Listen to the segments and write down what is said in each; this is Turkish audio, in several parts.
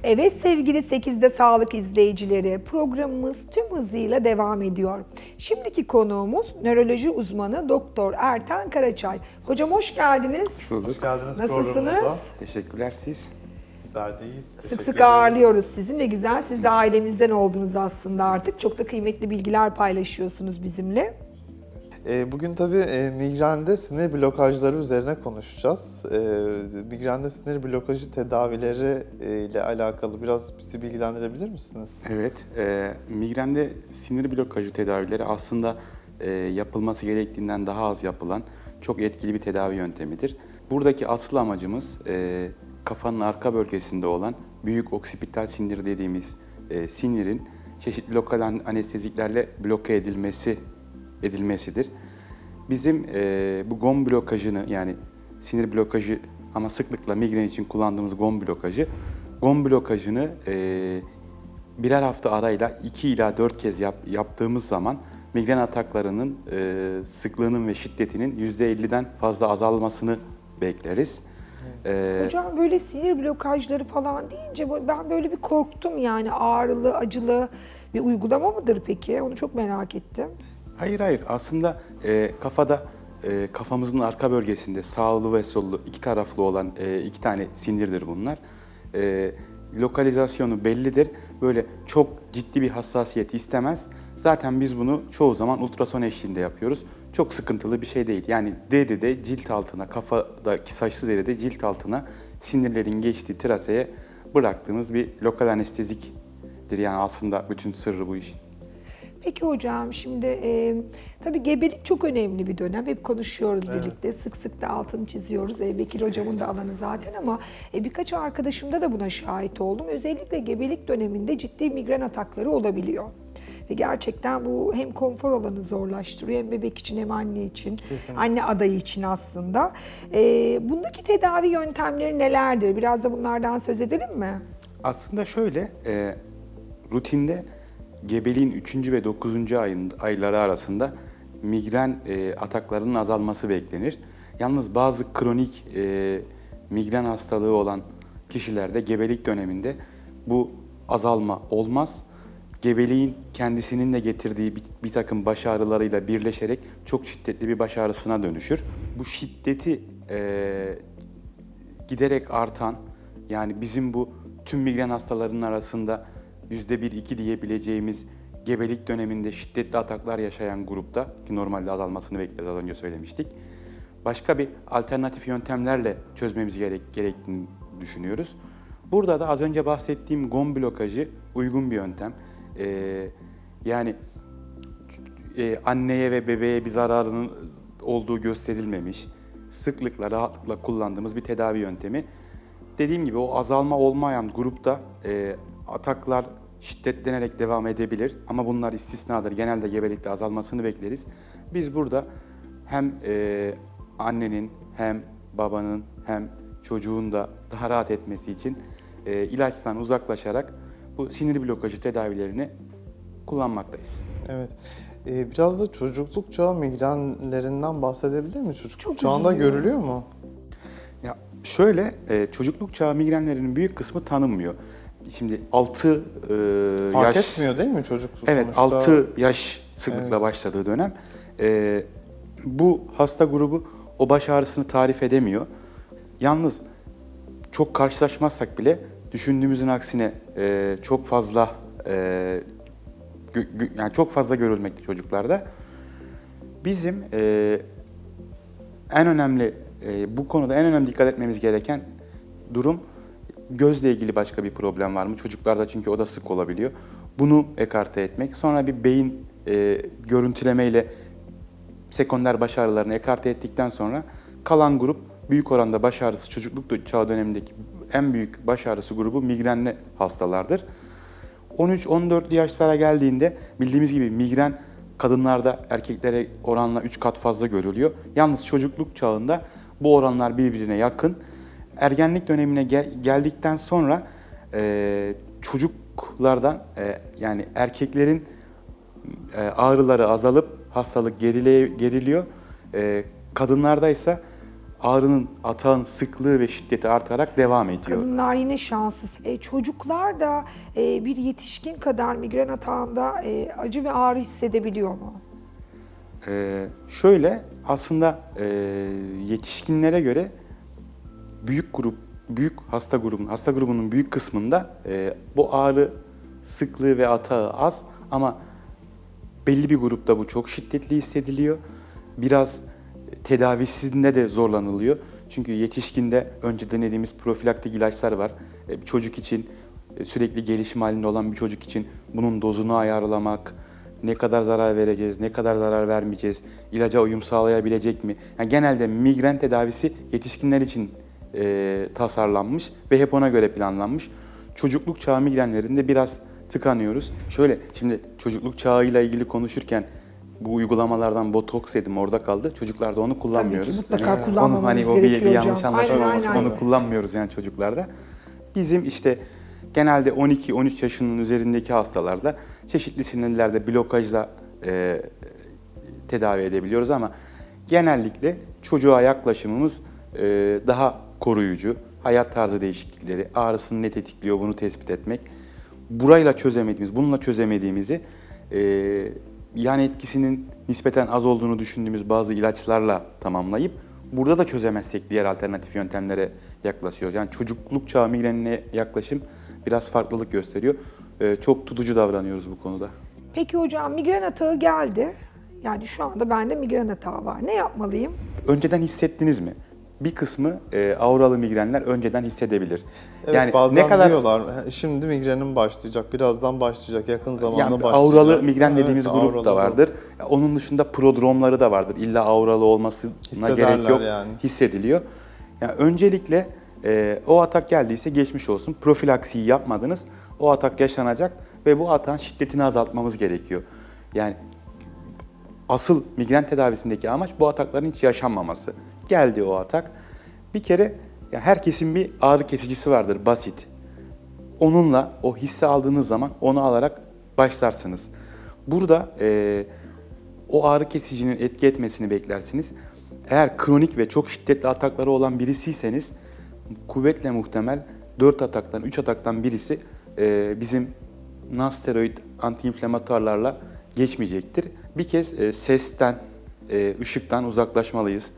Evet sevgili 8'de Sağlık izleyicileri, programımız tüm hızıyla devam ediyor. Şimdiki konuğumuz nöroloji uzmanı Doktor Ertan Karaçay. Hocam hoş geldiniz. Hoş geldiniz Nasılsınız? programımıza. Teşekkürler siz. Bizler de iyiyiz. Sık Teşekkür sık ederiz. ağırlıyoruz sizi. Ne güzel. Siz de ailemizden oldunuz aslında artık. Çok da kıymetli bilgiler paylaşıyorsunuz bizimle. Bugün tabii migrende sinir blokajları üzerine konuşacağız. Migrende sinir blokajı tedavileri ile alakalı biraz bizi bilgilendirebilir misiniz? Evet, migrende sinir blokajı tedavileri aslında yapılması gerektiğinden daha az yapılan çok etkili bir tedavi yöntemidir. Buradaki asıl amacımız kafanın arka bölgesinde olan büyük oksipital sinir dediğimiz sinirin çeşitli lokal anesteziklerle bloke edilmesidir. Bizim bu GOM blokajını yani sinir blokajı ama sıklıkla migren için kullandığımız GOM blokajını birer hafta arayla 2 ila 4 kez yaptığımız zaman migren ataklarının sıklığının ve şiddetinin %50'den fazla azalmasını bekleriz. Hocam böyle sinir blokajları falan deyince ben böyle bir korktum yani ağrılı, acılı bir uygulama mıdır peki? Onu çok merak ettim. Hayır. Aslında kafamızın arka bölgesinde sağlı ve sollu iki taraflı olan iki tane sinirdir bunlar. Lokalizasyonu bellidir. Böyle çok ciddi bir hassasiyet istemez. Zaten biz bunu çoğu zaman ultrason eşliğinde yapıyoruz. Çok sıkıntılı bir şey değil. Yani deride cilt altına, kafadaki saçsız deride cilt altına sinirlerin geçtiği traseye bıraktığımız bir lokal anesteziktir. Yani aslında bütün sırrı bu işin. Peki hocam şimdi tabii gebelik çok önemli bir dönem. Hep konuşuyoruz birlikte. Sık sık da altını çiziyoruz. Bekir hocamın da alanı zaten ama birkaç arkadaşımda da buna şahit oldum. Özellikle gebelik döneminde ciddi migren atakları olabiliyor. Ve gerçekten bu hem konfor alanı zorlaştırıyor hem bebek için hem anne için, Kesinlikle. anne adayı için aslında. Bundaki tedavi yöntemleri nelerdir? Biraz da bunlardan söz edelim mi? Aslında şöyle, rutinde gebeliğin 3. ve 9. ayları arasında migren ataklarının azalması beklenir. Yalnız bazı kronik migren hastalığı olan kişilerde gebelik döneminde bu azalma olmaz. Gebeliğin kendisinin de getirdiği bir takım baş ağrılarıyla birleşerek çok şiddetli bir baş ağrısına dönüşür. Bu şiddeti giderek artan, yani bizim bu tüm migren hastalarının arasında %1-2 diyebileceğimiz gebelik döneminde şiddetli ataklar yaşayan grupta, ki normalde azalmasını bekleriz, az önce söylemiştik, başka bir alternatif yöntemlerle çözmemiz gerektiğini düşünüyoruz. Burada da az önce bahsettiğim GOM blokajı uygun bir yöntem. Yani anneye ve bebeğe bir zararının olduğu gösterilmemiş, sıklıkla, rahatlıkla kullandığımız bir tedavi yöntemi. Dediğim gibi o azalma olmayan grupta ataklar şiddetlenerek devam edebilir ama bunlar istisnadır. Genelde gebelikte azalmasını bekleriz. Biz burada hem annenin hem babanın hem çocuğun da daha rahat etmesi için ilaçtan uzaklaşarak bu sinir blokajı tedavilerini kullanmaktayız. Evet. Biraz da çocukluk çağı migrenlerinden bahsedebilir miyiz? Çocukluk Çok çağında üzülüyorum. görülüyor mu? Ya şöyle, çocukluk çağı migrenlerinin büyük kısmı tanınmıyor. Şimdi 6 Fark yaş... etmiyor değil mi çocuk Evet, sonuçta? 6 yaş sıklıkla başladığı dönem. Bu hasta grubu o baş ağrısını tarif edemiyor. Yalnız çok karşılaşmazsak bile düşündüğümüzün aksine çok fazla yani çok fazla görülmekte çocuklarda. Bizim en önemli bu konuda en önemli dikkat etmemiz gereken durum, gözle ilgili başka bir problem var mı? Çocuklarda çünkü o da sık olabiliyor. Bunu ekarte etmek. Sonra bir beyin görüntülemeyle sekonder baş ağrılarını ekarte ettikten sonra kalan grup büyük oranda baş ağrısı, çocukluk çağı dönemindeki en büyük baş ağrısı grubu migrenli hastalardır. 13-14 yaşlara geldiğinde bildiğimiz gibi migren kadınlarda erkeklere oranla 3 kat fazla görülüyor. Yalnız çocukluk çağında bu oranlar birbirine yakın. Ergenlik dönemine geldikten sonra çocuklardan yani erkeklerin ağrıları azalıp hastalık geriliyor. Kadınlarda ise ağrının, atağın sıklığı ve şiddeti artarak devam ediyor. Kadınlar yine şanssız. Çocuklar da bir yetişkin kadar migren atağında acı ve ağrı hissedebiliyor mu? Şöyle aslında yetişkinlere göre büyük hasta grubunun büyük kısmında bu ağrı sıklığı ve atağı az ama belli bir grupta bu çok şiddetli hissediliyor. Biraz tedavisinde de zorlanılıyor. Çünkü yetişkinde önce denediğimiz profilaktik ilaçlar var. Bir çocuk için sürekli gelişim halinde olan bir çocuk için bunun dozunu ayarlamak, ne kadar zarar vereceğiz, ne kadar zarar vermeyeceğiz, ilaca uyum sağlayabilecek mi? Yani genelde migren tedavisi yetişkinler için tasarlanmış ve hep ona göre planlanmış. Çocukluk çağı migrenlerinde biraz tıkanıyoruz. Şöyle, şimdi çocukluk çağıyla ilgili konuşurken bu uygulamalardan botoks dedim orada kaldı. Çocuklarda onu kullanmıyoruz. Tabii ki mutlaka Onu kullanmamamız hani o bir gerekiyor yanlış hocam. anlaşılma Aynen, olmasın. aynen. Onu kullanmıyoruz yani çocuklarda. Bizim işte genelde 12-13 yaşının üzerindeki hastalarda çeşitli sinirlerde blokajla tedavi edebiliyoruz ama genellikle çocuğa yaklaşımımız daha koruyucu, hayat tarzı değişiklikleri, ağrısını ne tetikliyor bunu tespit etmek. Bununla çözemediğimizi yan etkisinin nispeten az olduğunu düşündüğümüz bazı ilaçlarla tamamlayıp burada da çözemezsek diğer alternatif yöntemlere yaklaşıyoruz. Yani çocukluk çağı migrenine yaklaşım biraz farklılık gösteriyor. Çok tutucu davranıyoruz bu konuda. Peki hocam migren atağı geldi. Yani şu anda bende migren atağı var. Ne yapmalıyım? Önceden hissettiniz mi? Bir kısmı auralı migrenler önceden hissedebilir. Evet, yani bazen ne kadar diyorlar şimdi migrenim başlayacak, birazdan başlayacak, yakın zamanda yani başlayacak. auralı migren dediğimiz Evet, grup auralı da vardır. Onun dışında prodromları da vardır. İlla auralı olmasına Hissederler gerek yok. yani. Hissediliyor. Yani öncelikle o atak geldiyse geçmiş olsun. Profilaksiyi yapmadınız. O atak yaşanacak ve bu atağın şiddetini azaltmamız gerekiyor. Yani asıl migren tedavisindeki amaç bu atakların hiç yaşanmaması. Geldi o atak. Bir kere ya herkesin bir ağrı kesicisi vardır basit. Onunla o hissi aldığınız zaman onu alarak başlarsınız. Burada o ağrı kesicinin etki etmesini beklersiniz. Eğer kronik ve çok şiddetli atakları olan birisiyseniz kuvvetle muhtemel 4 ataktan 3 ataktan birisi bizim nonsteroid antiinflamatuarlarla geçmeyecektir. Bir kez sesten, ışıktan uzaklaşmalıyız.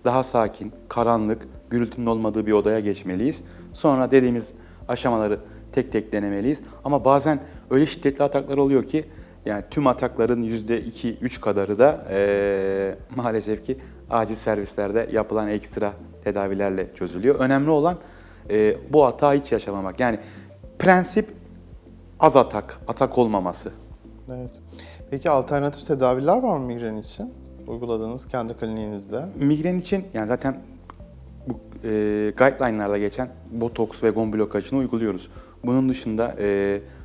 Daha sakin, karanlık, gürültünün olmadığı bir odaya geçmeliyiz. Sonra dediğimiz aşamaları tek tek denemeliyiz. Ama bazen öyle şiddetli ataklar oluyor ki yani tüm atakların %2-3 kadarı da maalesef ki acil servislerde yapılan ekstra tedavilerle çözülüyor. Önemli olan bu atağı hiç yaşamamak. Yani prensip az atak olmaması. Evet. Peki alternatif tedaviler var mı migren için? Uyguladığınız kendi kliniğinizde. Migren için yani zaten bu guideline'larda geçen botoks ve gon blokajını uyguluyoruz. Bunun dışında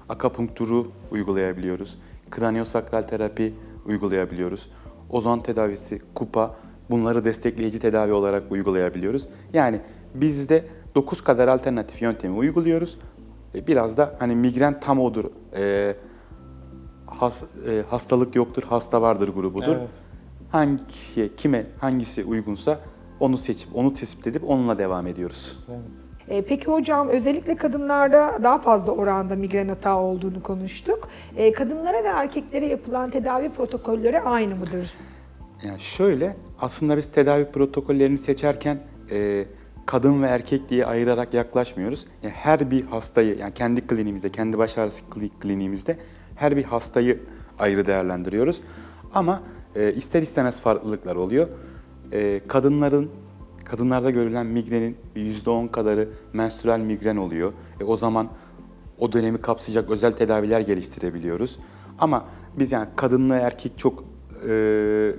akupunkturu uygulayabiliyoruz. Kraniosakral terapi uygulayabiliyoruz. Ozon tedavisi, kupa bunları destekleyici tedavi olarak uygulayabiliyoruz. Yani bizde 9 kadar alternatif yöntemi uyguluyoruz. Biraz da hani migren tam odur. Hastalık yoktur, hasta vardır grubudur. Evet. Hangi kişiye, kime hangisi uygunsa onu seçip, onu tespit edip onunla devam ediyoruz. Evet. Peki hocam özellikle kadınlarda daha fazla oranda migren atağı olduğunu konuştuk. Kadınlara ve erkeklere yapılan tedavi protokolleri aynı mıdır? Yani şöyle, aslında biz tedavi protokollerini seçerken kadın ve erkek diye ayırarak yaklaşmıyoruz. Yani her bir hastayı, yani kendi kliniğimizde, kendi baş ağrısı kliniğimizde her bir hastayı ayrı değerlendiriyoruz. Ama ister istemez farklılıklar oluyor. Kadınlarda görülen migrenin %10 kadarı menstrüel migren oluyor. O zaman o dönemi kapsayacak özel tedaviler geliştirebiliyoruz. Ama biz yani kadınla erkek çok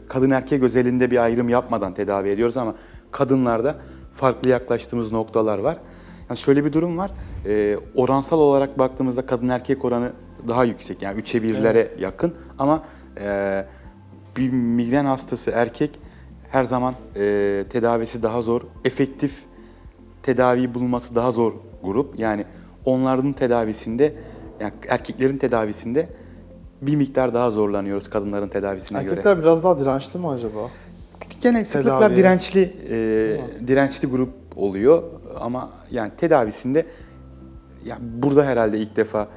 kadın erkek özelinde bir ayrım yapmadan tedavi ediyoruz ama kadınlarda farklı yaklaştığımız noktalar var. Yani şöyle bir durum var. Oransal olarak baktığımızda kadın erkek oranı daha yüksek. Yani 3'e 1'lere Evet. yakın ama bir migren hastası erkek her zaman tedavisi daha zor, efektif tedaviyi bulması daha zor grup. Yani onların tedavisinde, yani erkeklerin tedavisinde bir miktar daha zorlanıyoruz kadınların tedavisine göre. Erkekler biraz daha dirençli mi acaba? Gene sıklıkla Tedaviye. dirençli grup oluyor ama yani tedavisinde ya burada herhalde ilk defa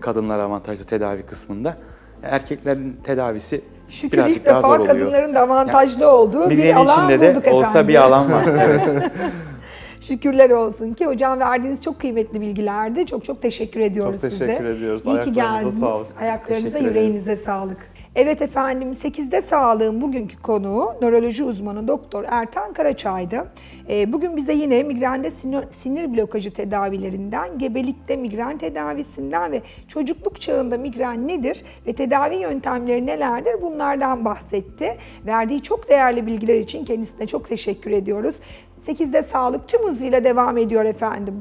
kadınlar avantajlı tedavi kısmında. Erkeklerin tedavisi Şükür birazcık ilk daha zor defa oluyor. kadınların da avantajlı olduğu bir Migrenin alan içinde bulduk de olsa efendim. bir alan var. Evet. Şükürler olsun ki hocam verdiğiniz çok kıymetli bilgilerdi. Çok çok teşekkür ediyoruz Çok size. teşekkür ediyoruz. İyi ki Ayaklarınıza geldiniz. sağlık. Ayaklarınıza, Teşekkür yüreğinize sağlık. Evet efendim, 8'de sağlığın bugünkü konuğu nöroloji uzmanı Doktor Ertan Karaçay'dı. Bugün bize yine migrende sinir blokajı tedavilerinden, gebelikte migren tedavisinden ve çocukluk çağında migren nedir ve tedavi yöntemleri nelerdir bunlardan bahsetti. Verdiği çok değerli bilgiler için kendisine çok teşekkür ediyoruz. 8'de sağlık tüm hızıyla devam ediyor efendim.